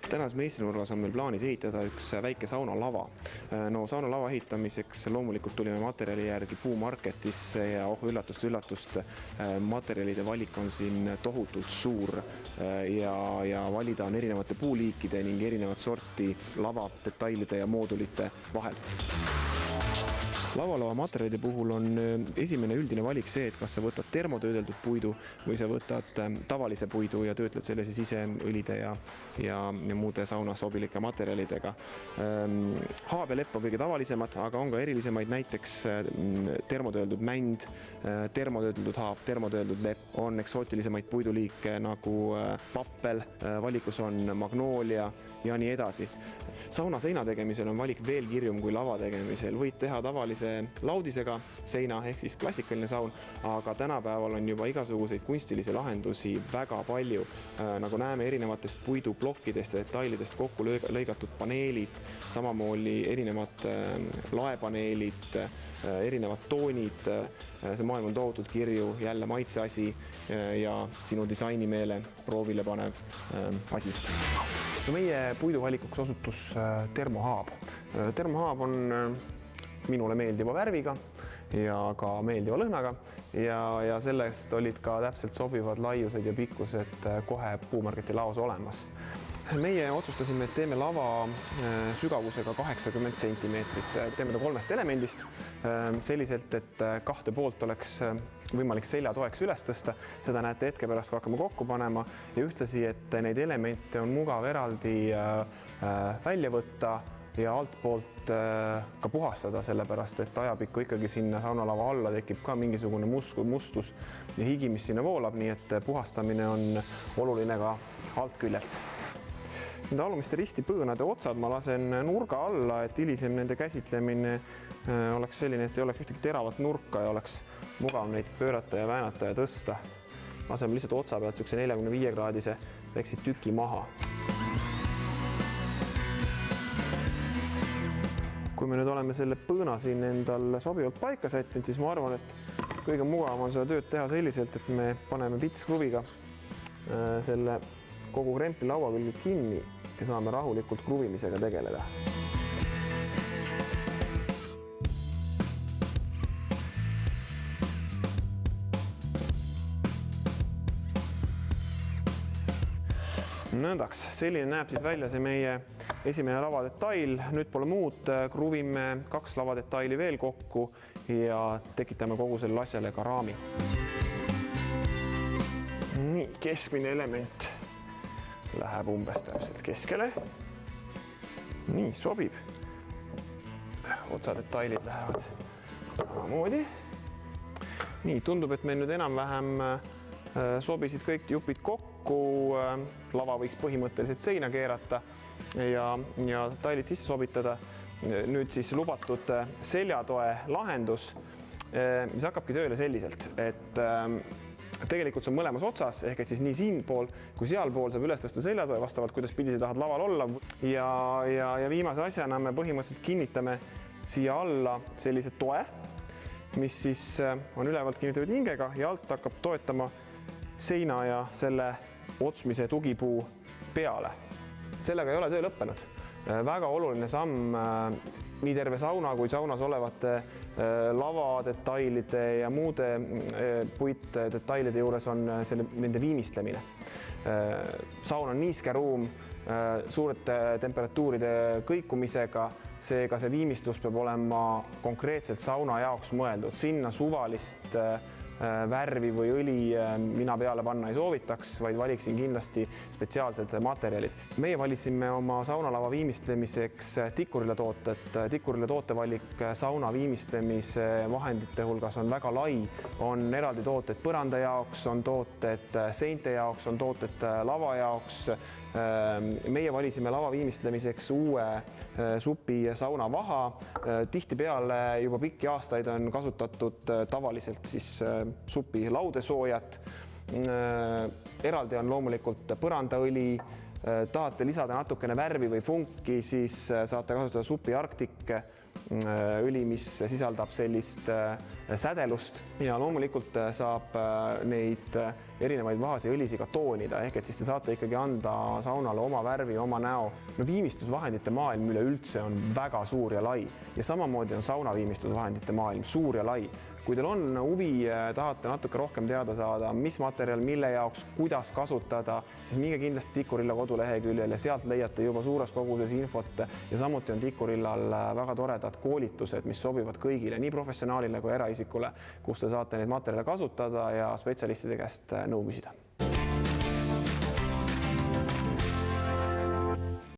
Tänas meistrinurgas on meil plaanis ehitada üks väike saunalava. No saunalava ehitamiseks loomulikult tulime materjali järgi puumarketisse ja üllatust, materjalide valik on siin tohutult suur ja valida on erinevate puuliikide ning erinevat sorti lava detailide ja moodulite vahel. Lavalava materjalide puhul on esimene üldine valik see, et kas sa võtad termotöödeldud puidu või sa võtad tavalise puidu ja töötled selle siis ise õlide ja muude sauna sobilike materjalidega. Haab ja lepp on kõige tavalisemad, aga on ka erilisemaid, näiteks termotöödeldud mänd, termotöödeldud haab, termotöödeldud lepp, on eksootilisemaid puiduliike nagu pappel, valikus on magnoolia ja nii edasi. Sauna seina tegemisel on valik veel kirjum kui lava tegemisel. Võid teha tavalise laudisega seina ehk siis klassikaline saun, aga tänapäeval on juba igasuguseid kunstilisi lahendusi väga palju. Nagu näeme erinevatest puiduplokkidest ja detailidest kokku lõigatud paneelid, samamoodi erinevad laepaneelid, erinevad toonid. See maailm on tohutult kirju, jälle maitseasi ja sinu disainimeele proovile panev asi. Meie puiduvalikuks osutus termohaab. Termohaab on minule meeldiva värviga ja ka meeldiva lõhnaga ja sellest olid ka täpselt sobivad laiused ja pikkused kohe puumarketi laos olemas. Meie otsustasime, et teeme lava sügavusega 80 centimeetrit. Teeme ta 3 elemendist selliselt, et kahte poolt oleks võimalik seljatoeks üles tõsta. Seda näete hetke pärast, kui hakkame kokku panema ja ühtlasi, et neid elemente on mugav eraldi välja võtta ja altpoolt ka puhastada, sellepärast, et ajapikku ikkagi sinna saunalava alla tekib ka mingisugune mustus ja higi, mis sinna voolab, nii et puhastamine on oluline ka alt küljelt. Nende alumiste ristipõõnade otsad ma lasen nurga alla, et hilisem nende käsitlemine oleks selline, et ei oleks ühtegi teravat nurka ja oleks mugav neid pöörata ja väänata ja tõsta. Laseme lihtsalt otsa pealt 45-kraadise väikse tüki maha. Kui me nüüd oleme selle põõna siin endal sobivalt paika sättinud, siis ma arvan, et kõige mugavam on seda tööd teha selliselt, et me paneme pitskruviga selle kogu krempli laua külge kinni ja saame rahulikult kruvimisega tegeleda. Nõndaks, selline näeb siis välja see meie esimene lavadetail. Nüüd pole muud, kruvime 2 lavadetaili veel kokku ja tekitame kogu selle asjale ka raami. Nii, keskmine element läheb umbes täpselt keskele. Nii, sobib. Otsadetailid lähevad samamoodi. Nii, tundub, et meil nüüd enam-vähem sobisid kõik jupid kokku. Lava võiks põhimõtteliselt seina keerata ja detailid sisse sobitada. Nüüd siis lubatud seljatoe lahendus, mis hakkabki tööle selliselt, et tegelikult see on mõlemas otsas, ehk et siis nii siin pool kui seal pool saab üles tõsta seljatoe vastavalt, kuidas pidi sa tahad laval olla. Ja viimase asjana me põhimõtteliselt kinnitame siia alla sellise toe, mis siis on ülevalt kinnitatud hingega ja alt hakkab toetama seina ja selle otsmise tugipuu peale. Sellega ei ole töö lõppenud. Väga oluline samm nii terve sauna kui saunas olevate lavadetailide ja muude puitdetailide juures on nende viimistlemine. Saun on niiske ruum, suurete temperatuuride kõikumisega, seega see viimistlus peab olema konkreetselt sauna jaoks mõeldud. Sinna suvalist värvi või õli mina peale panna ei soovitaks, vaid valiksin kindlasti spetsiaalsed materjalid. Meie valisime oma saunalava viimistlemiseks Tikkurila tooted. Tikkurila tootevalik sauna viimistlemise vahendite hulgas on väga lai. On eraldi tooted põranda jaoks, on tooted seinte jaoks, on tooted lava jaoks. Meie valisime lava viimistlemiseks uue supi saunavaha. Tihtipeale juba pikki aastaid on kasutatud tavaliselt siis supi laudesoojat. Eraldi on loomulikult põrandaõli. Tahate lisada natukene värvi või funki, siis saate kasutada supi Arctic õli, mis sisaldab sellist sädelust ja loomulikult saab neid erinevaid vaasi õlisi ka toonida, ehk et siis te saate ikkagi anda saunale oma värvi, oma näo. No viimistlusvahendite maailm üleüldse on väga suur ja lai ja samamoodi on sauna viimistlusvahendite maailm suur ja lai. Kui teil on huvi, tahate natuke rohkem teada saada, mis materjal, mille jaoks, kuidas kasutada, siis minge kindlasti Tikurilla koduleheküljel ja sealt leiate juba suures koguses infot ja samuti on Tikurillal väga toredad koolitused, mis sobivad kõigile, nii professionaalile kui eraisikule, kus te saate neid materjale kasutada ja spetsialistide käest nõu küsida.